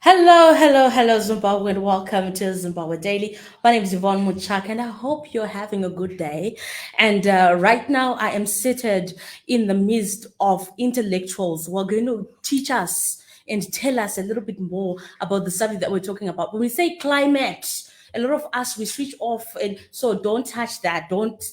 Hello, hello, hello, Zimbabwe, and welcome to Zimbabwe Daily. My name is Yvonne Muchak, and I hope you're having a good day. And right now, I am seated in the midst of intellectuals who are going to teach us and tell us a little bit more about the subject that we're talking about. When we say climate, a lot of us we switch off, and so don't touch that. Don't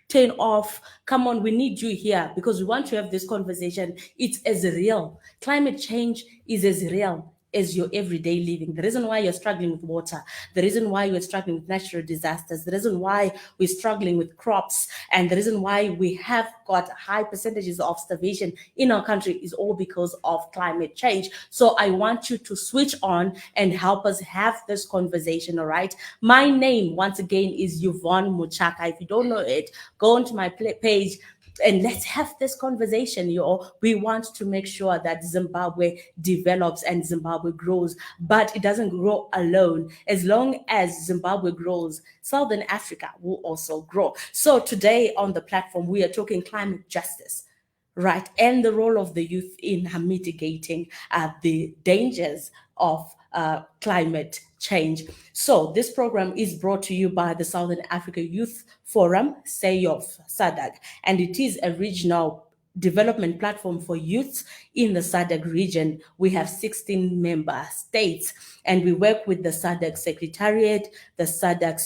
turn off. Come on, we need you here because we want to have this conversation. It's as real. Climate change is as real as your everyday living. The reason why you're struggling with water, the reason why you're struggling with natural disasters, the reason why we're struggling with crops, and the reason why we have got high percentages of starvation in our country is all because of climate change. So I want you to switch on and help us have this conversation, all right? My name, once again, is Yvonne Muchaka. If you don't know it, go onto my page and let's have this conversation. We want to make sure that Zimbabwe develops and Zimbabwe grows, but it doesn't grow alone. As long as Zimbabwe grows, Southern Africa will also grow. So today on the platform, we are talking climate justice, right, and the role of the youth in mitigating the dangers of climate change. So this program is brought to you by the Southern Africa Youth Forum, SAYOF, SADC, and it is a regional development platform for youths in the SADC region. We have 16 member states, and we work with the SADC Secretariat, the SADC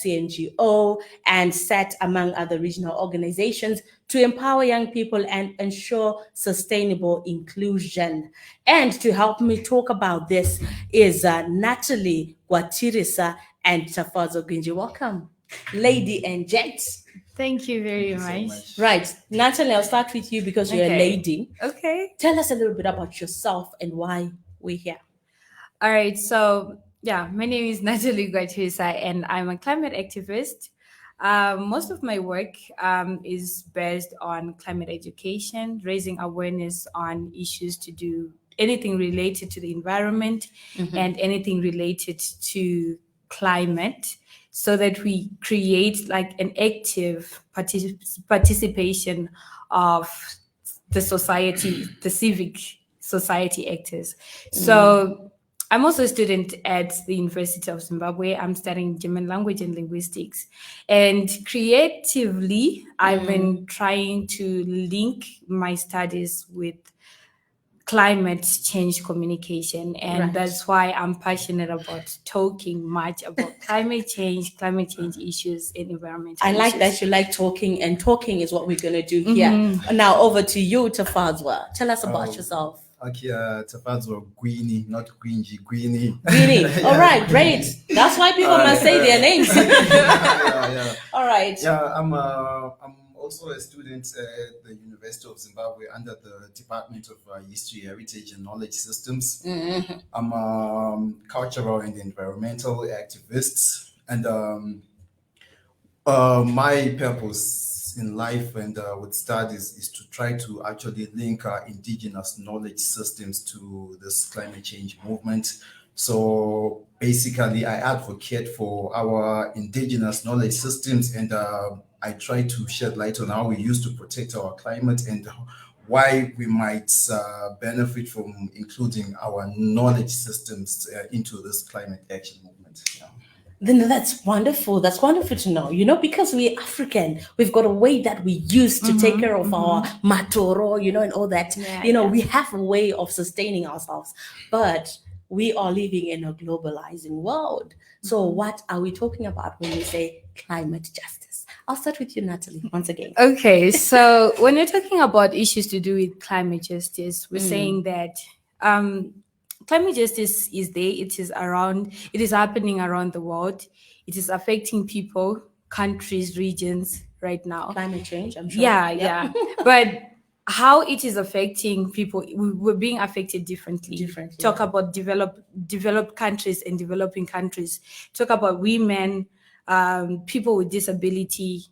CNGO, and SAT, among other regional organizations, to empower young people and ensure sustainable inclusion. And to help me talk about this is Natalie Watirisa and Tafazo Ginji. Welcome, lady and gents. Thank you very Thank you much. so much. Right, Natalie, I'll start with you because you're a Okay. lady. Okay. Tell us a little bit about yourself and why we're here. All right. So, yeah, my name is Natalie Guatuisa, and I'm a climate activist. Most of my work is based on climate education, raising awareness on issues to do anything related to the environment and anything related to climate, so that we create like an active participation of the society, the civic society actors. So I'm also a student at the University of Zimbabwe. I'm studying German language and linguistics. And creatively, I've been trying to link my studies with climate change communication. And Right. that's why I'm passionate about talking much about climate change issues, and environmental I like issues. that you like talking, and talking is what we're going to do here. Now, over to you, Tafazwa. Tell us about Oh. yourself. Okay, Tafadzo Gwini, not Gwinji, Gwini. Really? All right, great. That's why people must say their names. yeah. All right. Yeah, I'm also a student at the University of Zimbabwe under the Department of History, Heritage and Knowledge Systems. I'm a cultural and environmental activist, and my purpose in life and with studies is to try to actually link indigenous knowledge systems to this climate change movement. So basically, I advocate for our indigenous knowledge systems, and I try to shed light on how we use to protect our climate and why we might benefit from including our knowledge systems into this climate action movement. Yeah. Then that's wonderful. That's wonderful to know, because we're African, we've got a way that we use to take care of our matoro, and all that. Yeah, We have a way of sustaining ourselves, but we are living in a globalizing world. So what are we talking about when we say climate justice? I'll start with you, Natalie, once again. Okay, so when you're talking about issues to do with climate justice, we're saying that climate justice is there, it is happening around the world, it is affecting people, countries, regions right now. Climate change, I'm sure. Yeah. But how it is affecting people, we're being affected differently. Talk about developed countries and developing countries. Talk about women, people with disability.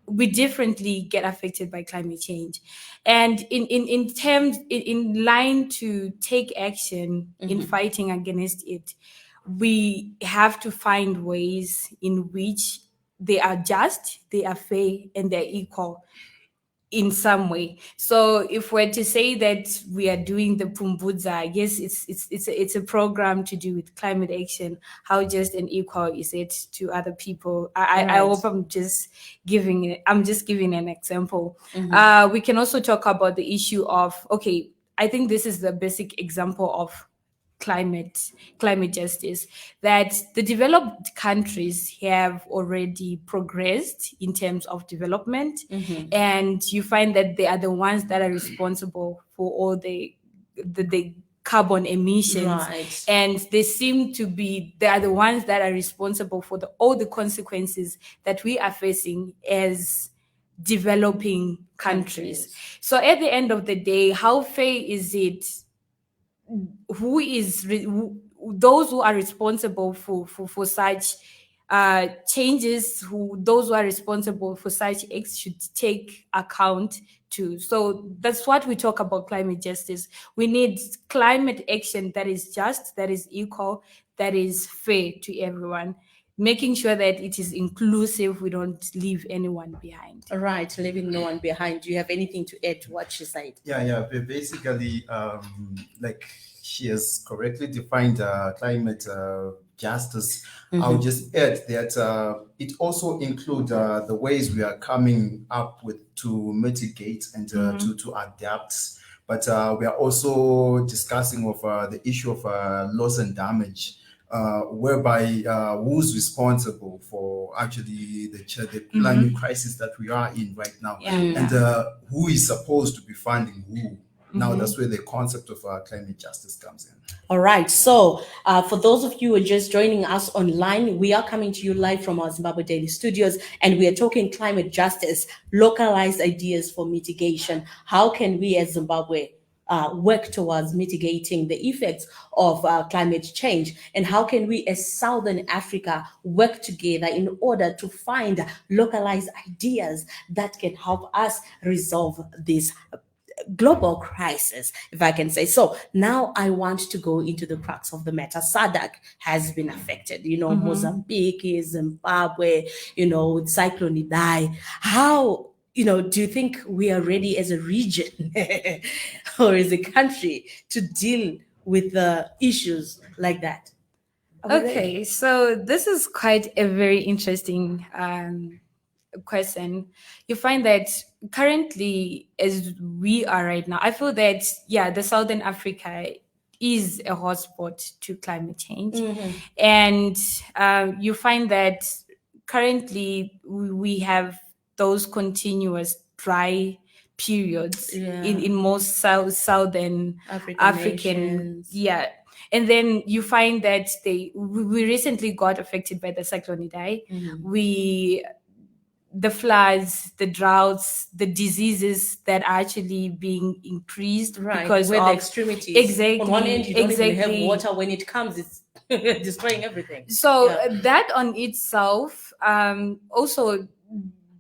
We differently get affected by climate change, and in line to take action in fighting against it, we have to find ways in which they are just, they are fair, and they're equal. in some way. So if we're to say that we are doing the Pumbudza, I guess it's a program to do with climate action. How just and equal is it to other people? I Right. hope I'm just giving an example. We can also talk about the issue of, okay, I think this is the basic example of climate justice, that the developed countries have already progressed in terms of development, and you find that they are the ones that are responsible for all the carbon emissions, Right. and they are the ones that are responsible for all the consequences that we are facing as developing countries. So at the end of the day, how fair is it? Those who are responsible for such changes, those who are responsible for such acts should take account too. So that's what we talk about climate justice. We need climate action that is just, that is equal, that is fair to everyone, making sure that it is inclusive. We don't leave anyone behind. Right, leaving no one behind. Do you have anything to add to what she said? Yeah. Basically, like she has correctly defined climate justice. I'll just add that it also includes the ways we are coming up with to mitigate and to adapt. But we are also discussing of the issue of loss and damage, whereby who's responsible for actually the climate crisis that we are in right now, and who is supposed to be funding who. Now that's where the concept of climate justice comes in. All right. So, for those of you who are just joining us online, we are coming to you live from our Zimbabwe Daily Studios, and we are talking climate justice, localized ideas for mitigation. How can we as Zimbabwe work towards mitigating the effects of climate change? And how can we as Southern Africa work together in order to find localized ideas that can help us resolve this global crisis, if I can say so? Now I want to go into the crux of the matter. SADC has been affected, Mozambique, Zimbabwe, with Cyclone Idai. How, do you think we are ready as a region or as a country to deal with the issues like that? Okay, so this is quite a very interesting question. You find that currently, as we are right now, I feel that, the Southern Africa is a hotspot to climate change. And you find that currently we have those continuous dry periods in most southern African nations. and then you find that we recently got affected by the cyclone Idai. The floods, the droughts, the diseases that are actually being increased because where of the extremities. Exactly. On one end, you don't even have water. When it comes, it's destroying everything. So that on itself, also,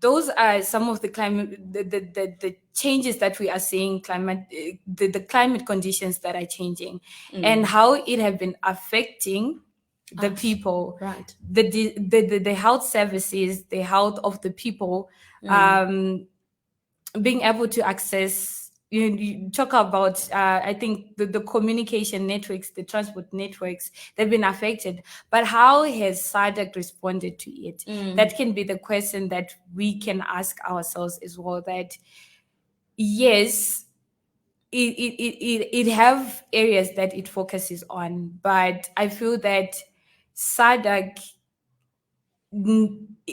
those are some of the climate, the changes that we are seeing, the climate conditions that are changing, and how it have been affecting the people, right? The health services, the health of the people, being able to access. You talk about, I think the communication networks, the transport networks, they've been affected. But how has SADC responded to it? That can be the question that we can ask ourselves as well. That yes, it have areas that it focuses on, but I feel that SADC,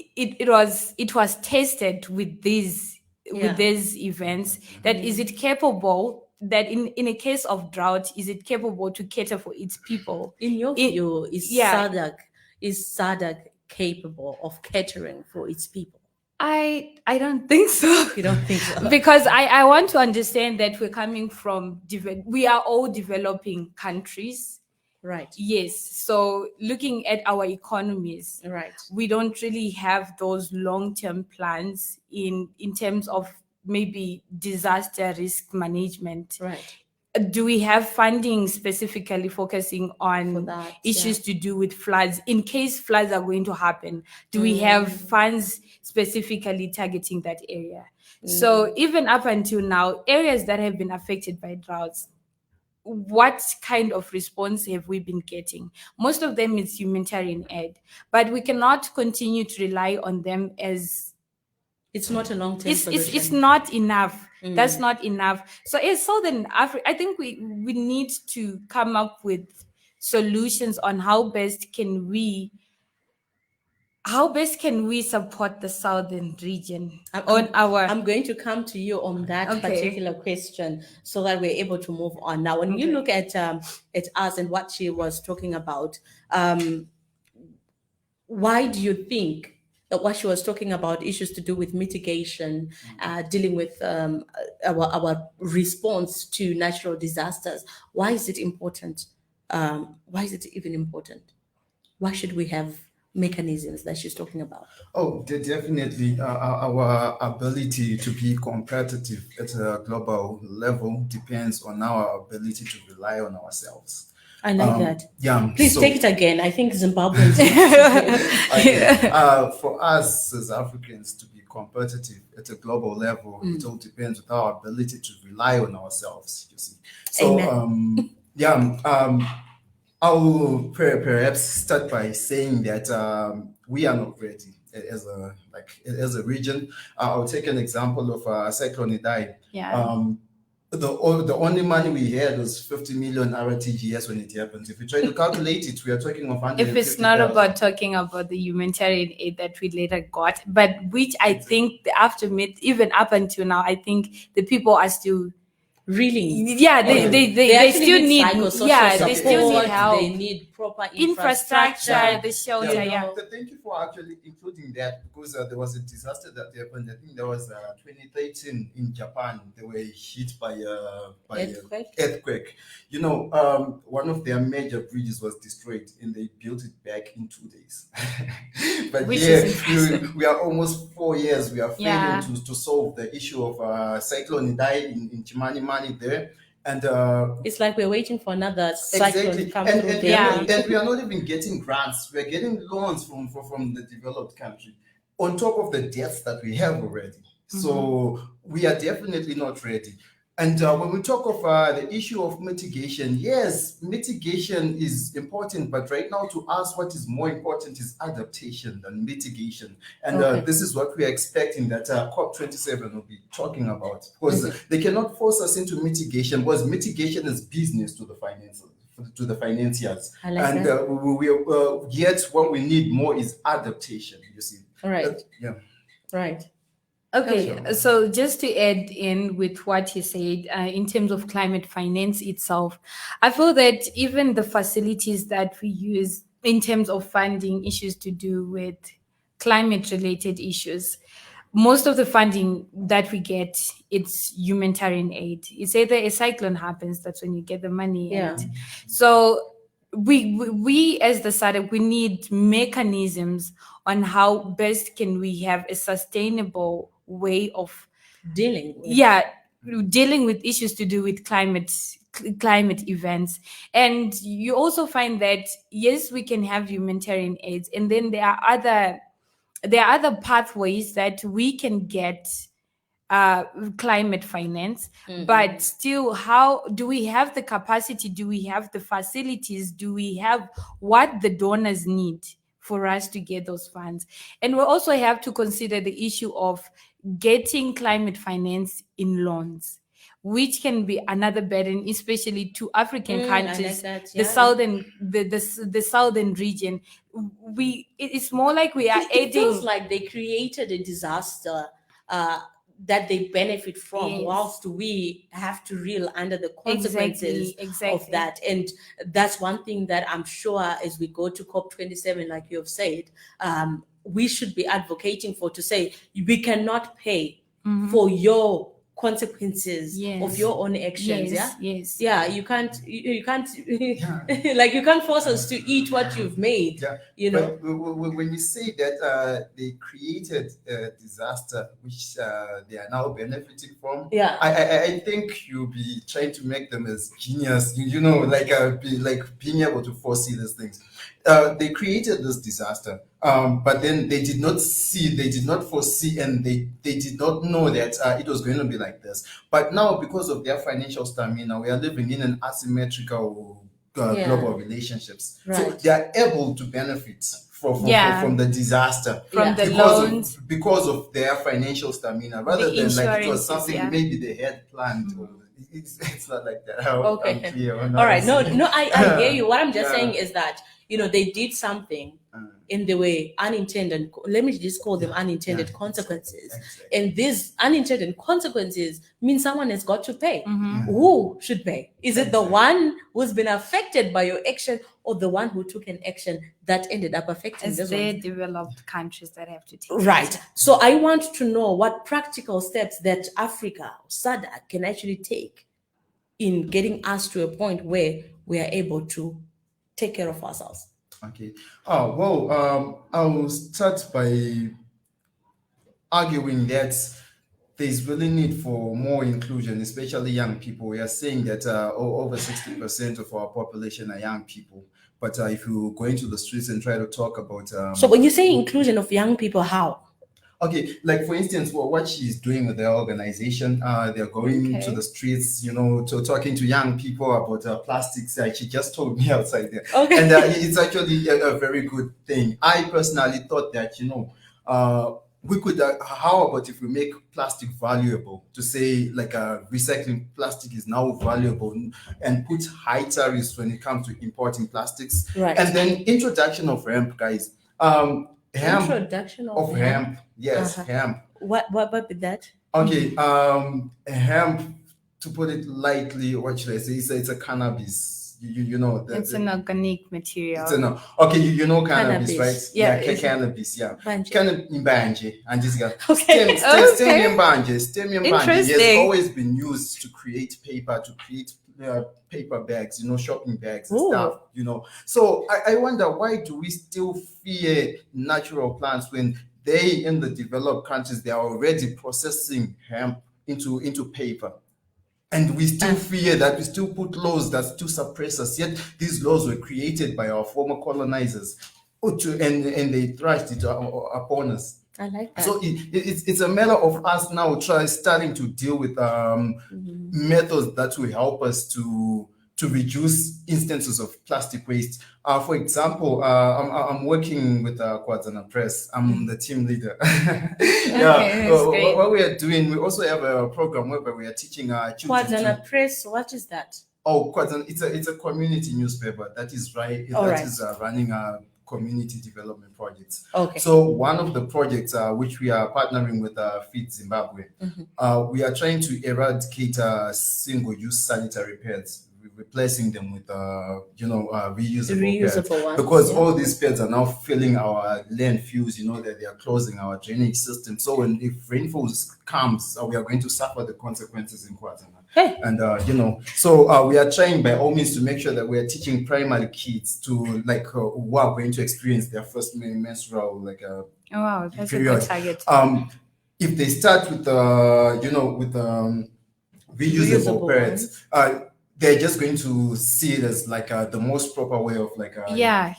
it was tested with these events, that is it capable, that in a case of drought, is it capable to cater for its people? In your view, is SADC capable of catering for its people? I don't think so. You don't think so? Because I want to understand that we're coming from we are all developing countries. Right. Yes. So looking at our economies, right, we don't really have those long-term plans in terms of maybe disaster risk management. Right. Do we have funding specifically focusing on issues to do with floods? In case floods are going to happen, do we have funds specifically targeting that area. So even up until now, areas that have been affected by droughts, what kind of response have we been getting? Most of them is humanitarian aid, but we cannot continue to rely on them as It's not a long-term solution. it's not enough. That's not enough. So in Southern Africa, I think we need to come up with solutions on how best can we support the southern region I'm going to come to you on that Okay. particular question so that we're able to move on. Now, when you look at us and what she was talking about, why do you think that what she was talking about, issues to do with mitigation, dealing with our response to natural disasters, why is it important? Why is it even important? Why should we have mechanisms that she's talking about? Oh, definitely. Our ability to be competitive at a global level depends on our ability to rely on ourselves. I like that. Yeah. Please take it again. I think Zimbabweans. Okay. For us as Africans to be competitive at a global level, it all depends on our ability to rely on ourselves. You see. So, I'll perhaps start by saying that we are not ready as a region. I'll take an example of Cyclone Idai. Yeah. The only money we had was 50 million RTGS when it happened. If we try to calculate it, we are talking of 150,000. If it's not about talking about the humanitarian aid that we later got, but which I think the aftermath, even up until now, I think the people are still Really? they actually still need psychosocial they still support, need help. They need proper infrastructure, the shelter. Thank you for actually including that, because there was a disaster that happened. I think that was 2013 in Japan. They were hit by an earthquake. You know, one of their major bridges was destroyed, and they built it back in 2 days. But Which yeah, is we are almost 4 years. We are failing Yeah. to solve the issue of Cyclone Idai in Chimani there. And It's like we're waiting for another cyclone exactly, to come and, through and, there. and we are not even getting grants. We are getting loans from the developed country, on top of the debts that we have already. So we are definitely not ready. And when we talk of the issue of mitigation, yes, mitigation is important, but right now to us, what is more important is adaptation than mitigation. And this is what we are expecting that COP27 will be talking about, because they cannot force us into mitigation, because mitigation is business to the financiers. I like that. Yet what we need more is adaptation, you see. All right. Yeah. Right. Okay, Sure. so just to add in with what you said, in terms of climate finance itself, I feel that even the facilities that we use in terms of funding issues to do with climate related issues, most of the funding that we get, it's humanitarian aid. It's either a cyclone happens, that's when you get the money. Yeah. And so we as the SADC, we need mechanisms on how best can we have a sustainable way of Dealing with. dealing with issues to do with climate events. And you also find that yes, we can have humanitarian aids, and then there are other pathways that we can get climate finance. But still, how do we have the capacity? Do we have the facilities? Do we have what the donors need for us to get those funds? And we also have to consider the issue of getting climate finance in loans, which can be another burden, especially to African countries, I like that. the southern the southern region. It's more like we are It feels aiding. like they created a disaster that they benefit from, Yes. whilst we have to reel under the consequences Exactly. of that. And that's one thing that I'm sure as we go to COP27, like you have said, we should be advocating for, to say we cannot pay for your consequences Yes. of your own actions. Yes. Yeah, you can't like you can't force us to eat what you've made. Yeah. You know. But when you say that they created a disaster which they are now benefiting from, Yeah. I think you'll be trying to make them as genius, like being able to foresee these things. they created this disaster, but then they did not foresee, and they did not know that it was going to be like this. But now, because of their financial stamina, we are living in an asymmetrical global relationships. So Right. they are able to benefit from the disaster From the because loans. because of their financial stamina, rather The than like it was insurances, something yeah. maybe they had planned. Or it's not like that. I'm Okay. clear on All right. No, what I'm no, I hear you. What I'm just Yeah. saying is that, they did something in the way unintended, let me just call them unintended Yeah, consequences. exactly. And these unintended consequences mean someone has got to pay. Mhm. Who should pay? Is it the Exactly. one who's been affected by your action, or the one who took an action that ended up affecting It's this the one? developed countries that have to take Right. action. So I want to know what practical steps that Africa, SADC, can actually take in getting us to a point where we are able to take care of ourselves. Okay. Oh, well, I'll start by arguing that there's really need for more inclusion, especially young people. We are saying that over 60% of our population are young people. But if you go into the streets and try to talk about So when you say inclusion of young people, how? okay, like for instance, what she's doing with their organization, they're going to Okay. the streets, to talking to young people about plastics. She just told me outside there, Okay. and it's actually a very good thing. I personally thought that we could. How about if we make plastic valuable? To say like recycling plastic is now valuable, and put high tariffs when it comes to importing plastics, Right. and then introduction of hemp, guys. Hemp Introduction of hemp. Yes, Uh-huh. hemp. What with that? Okay, hemp, to put it lightly, what should I say? It's a cannabis. You know that It's an organic material. it's an okay. You know cannabis, Cannabis. right? Yeah, Yeah, it's- cannabis. Yeah, Banje. cannabis imbanje, and this guy. Okay. Stem imbanje has Interesting. always been used to create paper, to create paper bags, shopping bags and Ooh. stuff, So I wonder, why do we still fear natural plants when they, in the developed countries, they are already processing hemp into paper? And we still fear that, we still put laws that still suppress us. Yet these laws were created by our former colonizers, and they thrashed it upon us. I like that. So it's a matter of us now starting to deal with methods that will help us to reduce instances of plastic waste. For example, I'm working with Kwadzana Press. I'm the team leader. Okay, that's great. What we are doing, we also have a program where we are teaching children. Kwadzana Press, what is that? Oh, Kwadzana, it's a community newspaper that is All right. running community development projects. Okay. So one of the projects which we are partnering with Feed Zimbabwe, we are trying to eradicate single-use sanitary pads, replacing them with reusable pads, Reusable ones, because yeah. all these pads are now filling our landfills. That they are closing our drainage system. So if rainfall comes, we are going to suffer the consequences in Kwadzana. Hey. And so we are trying by all means to make sure that we are teaching primary kids to who are going to experience their first menstrual Oh, wow, that's period. a good target. If they start with reusable pads, they're just going to see it as the most proper way of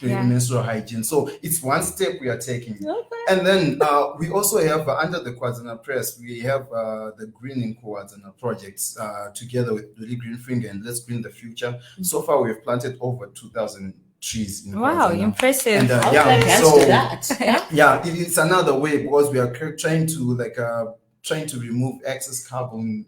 doing menstrual hygiene. So it's one step we are taking. Okay. And then we also have under the Kwadzana Press, we have the Greening Kwadzana projects together with Really Green Finger and Let's Green the Future. So far, we've planted over 2,000 trees in Wow, Kwadzana. impressive. And I'll clap hands to that. yeah, it's another way, because we are trying to remove excess carbon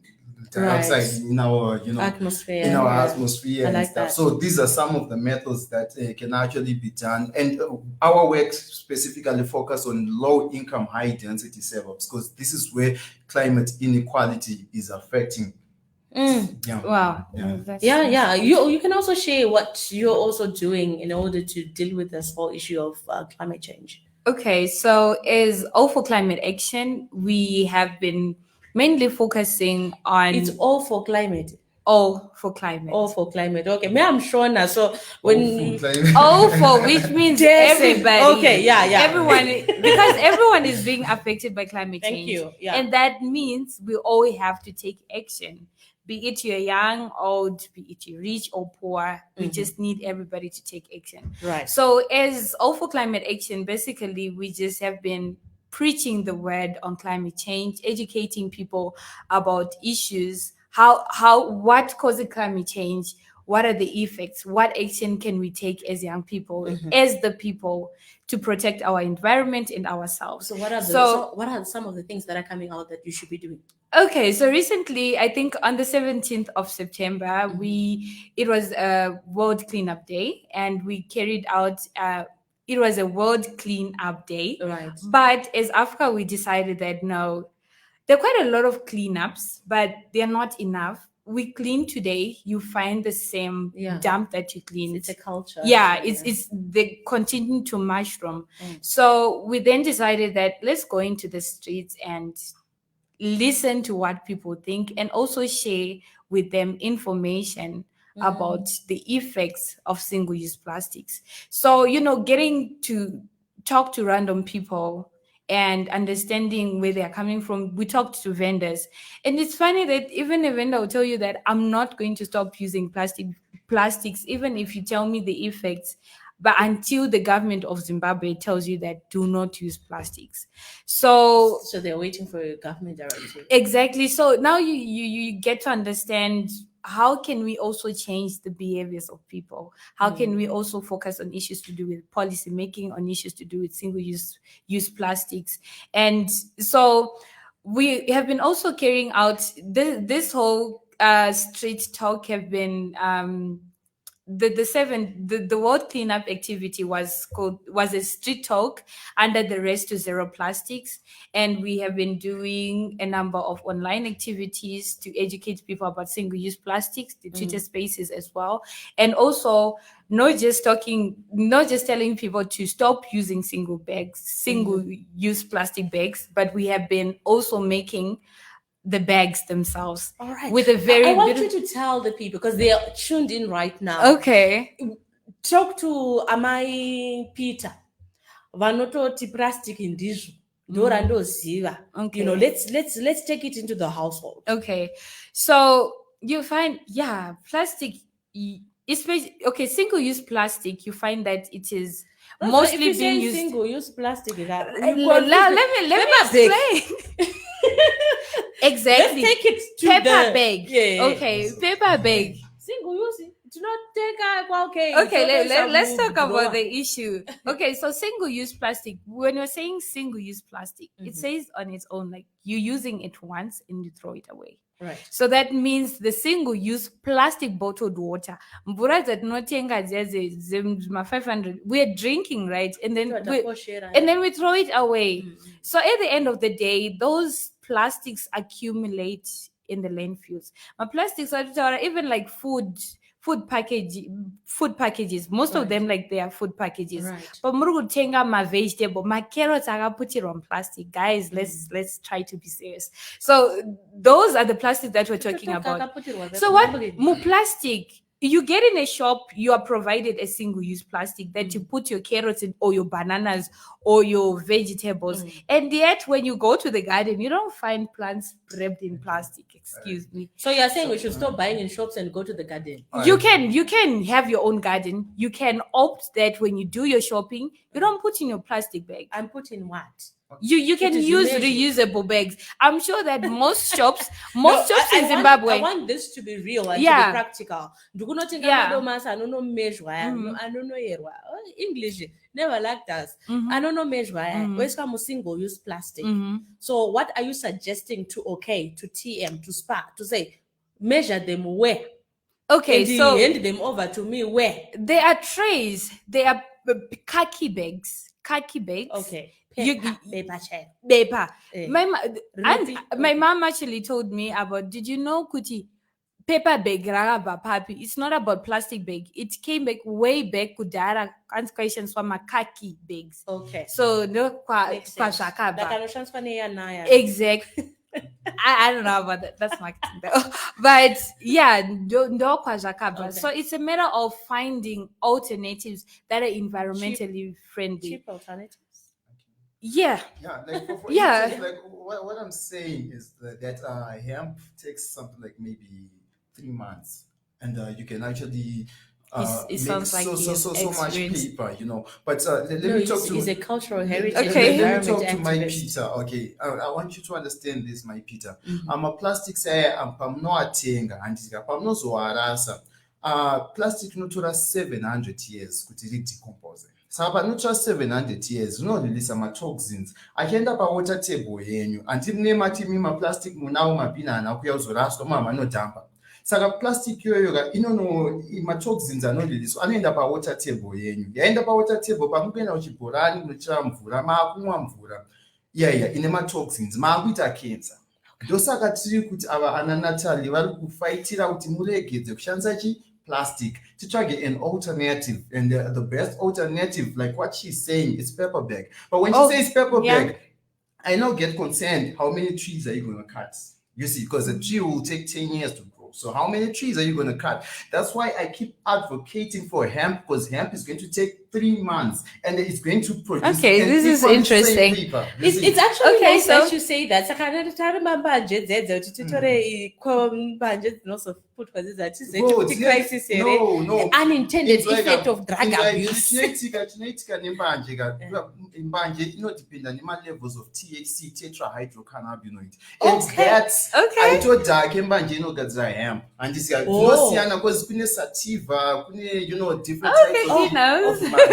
dioxide in our Atmosphere. in our yeah. atmosphere I and like stuff. that. So these are some of the methods that can actually be done, and our work specifically focus on low income, high density suburbs, because this is where climate inequality is affecting. Yeah. Wow. Yeah. You can also share what you're also doing in order to deal with this whole issue of climate change. Okay, so as All for Climate Action, we have been mainly focusing on It's all for climate. All for Climate. All for climate. Okay, me, I'm Shona. So when All for, which means Yes, everybody. okay, yeah. Everyone, because everyone is being affected by climate Thank change. you, yeah. And that means we all have to take action. be it you're young, old, be it you're rich or poor. We just need everybody to take action. Right. So as All for Climate Action, basically we just have been preaching the word on climate change, educating people about issues, what causes climate change, what are the effects, what action can we take as young people, as the people, to protect our environment and ourselves. So what are what are some of the things that are coming out that you should be doing? Okay, so recently, I think on the 17th of September, it was a World Cleanup Day, and we carried out it was a World Cleanup Day. Right. But as Africa, we decided that no, there are quite a lot of cleanups, but they're not enough. We clean today, you find the same dump that you cleaned. It's a culture. Yeah, it's they continue to mushroom. So we then decided that let's go into the streets and listen to what people think, and also share with them information about the effects of single-use plastics. So, getting to talk to random people and understanding where they're coming from. We talked to vendors, and it's funny that even a vendor will tell you that I'm not going to stop using plastics, even if you tell me the effects. But until the government of Zimbabwe tells you that do not use plastics. So they're waiting for a government directive. Exactly. So now you get to understand how can we also change the behaviors of people? How can we also focus on issues to do with policy making, on issues to do with single-use plastics? And so we have been also carrying out this whole street talk have been the World Cleanup activity was a street talk under the Race to Zero Plastics, and we have been doing a number of online activities to educate people about single-use plastics, the Twitter spaces as well, and also not just telling people to stop using single-use plastic bags, but we have been also making the bags themselves. All right. With a very I want you to tell the people, because they are tuned in right now. Okay. Talk to Amai Peter. Vanototi plastic ndizvo. Ndorandoziva. Okay. Let's take it into the household. Okay. So you find plastic, especially single-use plastic, you find that it is mostly being used. Single-use plastic. Let me explain. Exactly. Let's take it to paper bag. Yeah. Okay, paper bag. Single use. Do not take okay. Let's talk about the issue. Okay, so single-use plastic. When you're saying single-use plastic, it says on its own like you're using it once and you throw it away. Right. So that means the single-use plastic bottled water, mbura dzatinotenga my 500, we're drinking, right? And then we throw it away. So at the end of the day, those plastics accumulate in the landfills. My plastics are even like food packages. Most of them, like, they are food packages. Right. But murugutenga my vegetable, my carrots are put it on plastic. Guys, let's try to be serious. So those are the plastics that we're talking about. So what plastic? You get in a shop, you are provided a single-use plastic that you put your carrots in, or your bananas, or your vegetables. And yet, when you go to the garden, you don't find plants wrapped in plastic. Excuse me. So you're saying we should stop buying in shops and go to the garden? You can have your own garden. You can opt that when you do your shopping, you don't put in your plastic bag. And put in what? You can use reusable bags. I'm sure that most shops in Zimbabwe. I want this to be real and to be practical. I don't know measure. I don't know English. Never liked us. I don't know measure. Where's come single-use plastic? So what are you suggesting to TM, to SPA, to say measure them where? Okay, and so hand them over to me where? There are trays. There are khaki bags. Okay. Paper. My mom actually told me about, did you know, Kuti, paper bag ragaba papi? It's not about plastic bag. It came back way back kudara questions from my khaki bags. Okay. So no kwa exactly. I don't know about that. That's marketing though. But yeah, no kwazakaba. So it's a matter of finding alternatives that are environmentally friendly. Cheap alternatives. Yeah. Yeah, like for Yeah. instance, like what I'm saying is that hemp takes something like maybe 3 months, and you can actually It make sounds like he's so much experienced. paper, you know. But let No, me talk he's to a cultural heritage Okay. let me environment talk to my activist. Peter. Okay, I want you to understand this, my Peter. Mhm. Plastics pamunoatenga handika pamunozoarasa plastic inotora 700 years kuti ridecompose. Saka panotora 700 years rinoreleasa matoxins achienda pawater table yenyu, handiri nematimi maplastic munawo mabhini haana kuya kuzoraswa mamanodhamba. Saka plastic iyoyo inono matoxins anoriliswa anoenda pawater table yenyu, yaenda pawater table pamukuenda kuchibhorani kunochera mvura maakumwa mvura iyaiya ine matoxins maakuita cancer. Ndosaka tiri kuti ava ana Natalie vari kufaitira kuti muregedze kushandisa plastic, titsvage an alternative, and the best alternative, like what she's saying, is paper bag. But when she says paper bag, I now get concerned. How many trees are you going to cut? You see, because a tree will take 10 years to grow. So how many trees are you going to cut? That's why I keep advocating for hemp, because hemp is going to take 3 months and it's going to produce. Okay, and this is equally interesting. same paper. It's actually Okay, nice so- that you say that. Saka tarimba mbanje dzedzo kuti titore mbanje dzinosoputwa dzidzatize Good, kuti yes. crisis here. No. Unintended It's like effect of drug abuse. chinoitika nembanje mbanje inodependa nema-levels of THC, tetrahydrocannabinoid. And Okay. that's Okay. aitodhake mbanje inogadzira hemp handisika zvinosiyana because kune sativa kune different Okay, types he knows. of marijuana.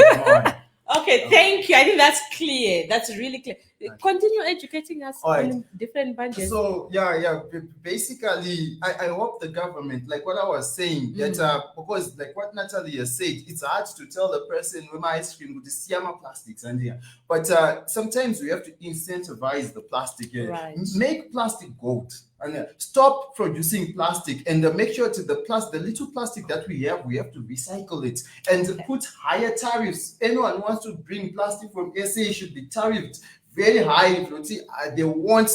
Okay, thank you. I think that's clear. That's really clear. Continue educating us All right. on different bunches. So basically, I hope the government, like what I was saying, that because like what Natalie has said, it's hard to tell the person with my ice cream with the siyama plastics and here, but sometimes we have to incentivize the plastic here. Right. Make plastic gold and stop producing plastic, and make sure to the little plastic that we have to recycle it and put higher tariffs. Anyone who wants to bring plastic from SA should be tariffed very high. They want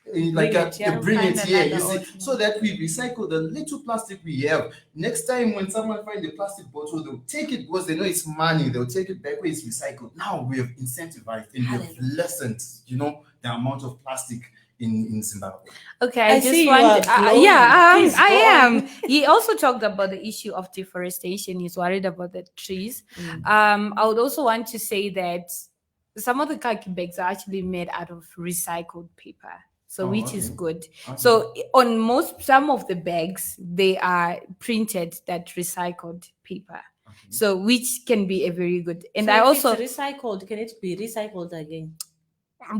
bring it here, you see, so that we recycle the little plastic we have. Next time when someone finds a plastic bottle, they'll take it because they know it's money. They'll take it back where it's recycled. Now we have incentivized and we have lessened, the amount of plastic in Zimbabwe. Okay, I I just see you want. are glowing. Please I go am. on. He also talked about the issue of deforestation. He's worried about the trees. I would also want to say that some of the khaki bags are actually made out of recycled paper, so which is good. Okay. So on some of the bags, they are printed that recycled paper. Okay. So which can be a very good. And So I if also it's recycled, can it be recycled again?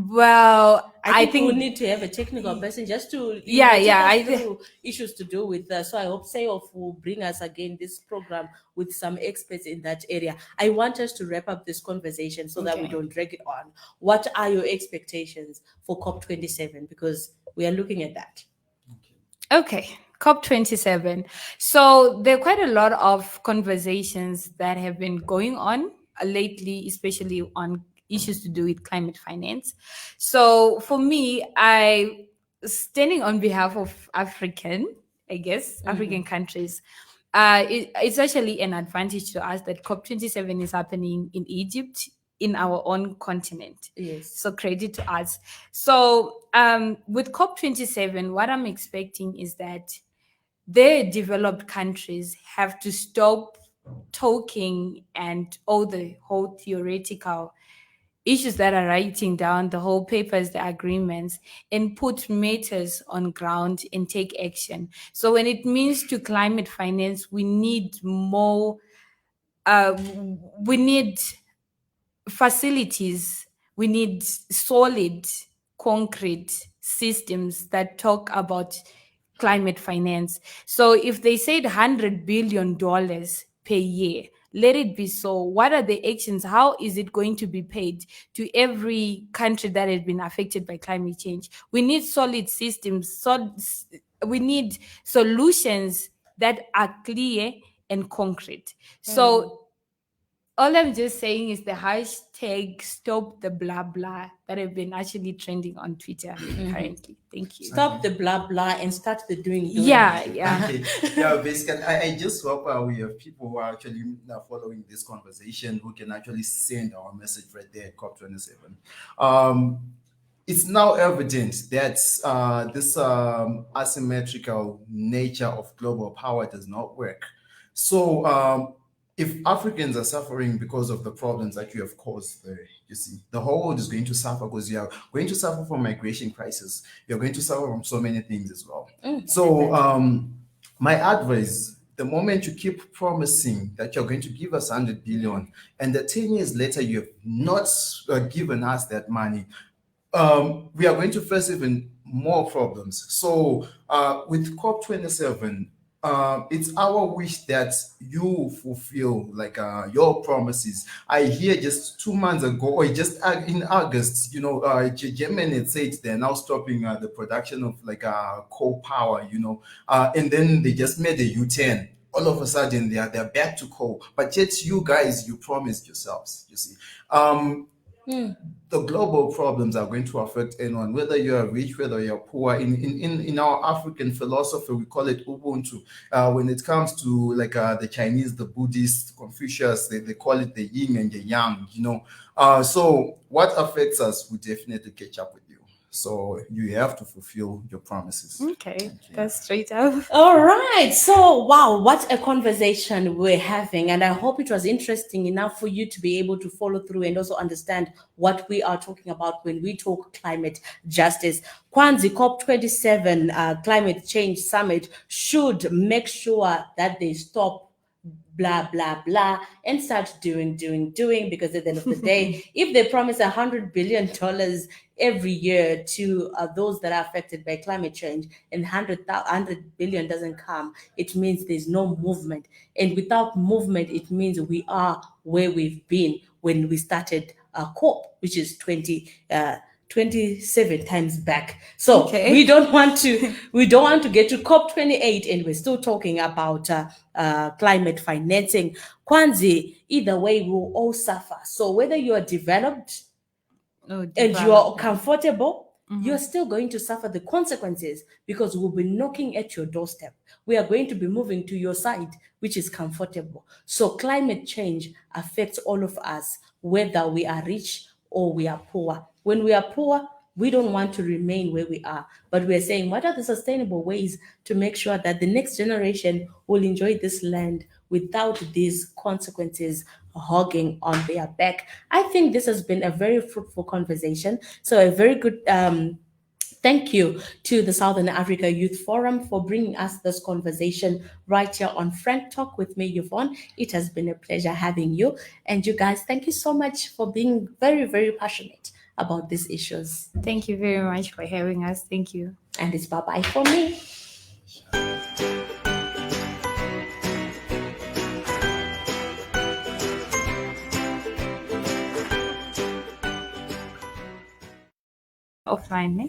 well, I think we need to have a technical person just to take us through issues to do with so I hope Sayof will bring us again this program with some experts in that area. I want us to wrap up this conversation so that we Okay. don't drag it on. What are your expectations for COP27? Because we are looking at that. Okay, COP27. So there are quite a lot of conversations that have been going on lately, especially on issues to do with climate finance. So for me, I standing on behalf of African countries. It's actually an advantage to us that COP27 is happening in Egypt, in our own continent. Yes. So credit to us. So with COP27, what I'm expecting is that the developed countries have to stop talking and all the whole theoretical issues that are writing down, the whole papers, the agreements, and put matters on ground and take action. So when it means to climate finance, we need more, we need facilities, we need solid, concrete systems that talk about climate finance. So if they said $100 billion per year, let it be so. What are the actions? How is it going to be paid to every country that has been affected by climate change? We need solid systems. We need solutions that are clear and concrete. So All I'm just saying is the hashtag stop the blah blah that have been actually trending on Twitter currently. Thank you. Stop the blah blah and start the doing. Yeah, yeah. Okay. Yeah, basically, I just hope we have people who are actually following this conversation who can actually send our message right there at COP27. It's now evident that this asymmetrical nature of global power does not work. So, if Africans are suffering because of the problems that you have caused, you see, the whole world is going to suffer because you are going to suffer from migration crisis. You're going to suffer from so many things as well. So, my advice: the moment you keep promising that you're going to give us 100 billion, and the 10 years later you have not given us that money, we are going to face even more problems. So with COP27, it's our wish that you fulfill like your promises. I hear just 2 months ago, or just in August, Germany had said they're now stopping the production of like coal power, and then they just made a U-turn. All of a sudden, they're back to coal. But yet, you guys, you promised yourselves. You see, the global problems are going to affect anyone, whether you are rich, whether you're poor. In our African philosophy, we call it Ubuntu. When it comes to like the Chinese, the Buddhists, Confucius, they call it the yin and the yang, So what affects us will definitely catch up with you. So you have to fulfill your promises. Okay, that's straight up. All right. So, wow, what a conversation we're having. And I hope it was interesting enough for you to be able to follow through and also understand what we are talking about when we talk climate justice. Kwanzi COP27 Climate Change Summit should make sure that they stop blah blah blah and start doing because at the end of the day, if they promise $100 billion every year to those that are affected by climate change, and 100 billion doesn't come, it means there's no movement, and without movement it means we are where we've been when we started COP, which is 27 times back. So Okay. we don't want to get to COP28 and we're still talking about climate financing. Kwanzi, either way, we will all suffer. So whether you are developed and you are comfortable, you're still going to suffer the consequences, because we'll be knocking at your doorstep. We are going to be moving to your side, which is comfortable. So climate change affects all of us, whether we are rich or we are poor. When we are poor, we don't want to remain where we are, but we're saying, what are the sustainable ways to make sure that the next generation will enjoy this land without these consequences hogging on their back? I think this has been a very fruitful conversation. So a very good thank you to the Southern Africa Youth Forum for bringing us this conversation right here on Frank Talk with me, Yvonne. It has been a pleasure having you. And you guys, thank you so much for being very, very passionate about these issues. Thank you very much for having us. Thank you. And it's bye-bye for me. Offline, eh?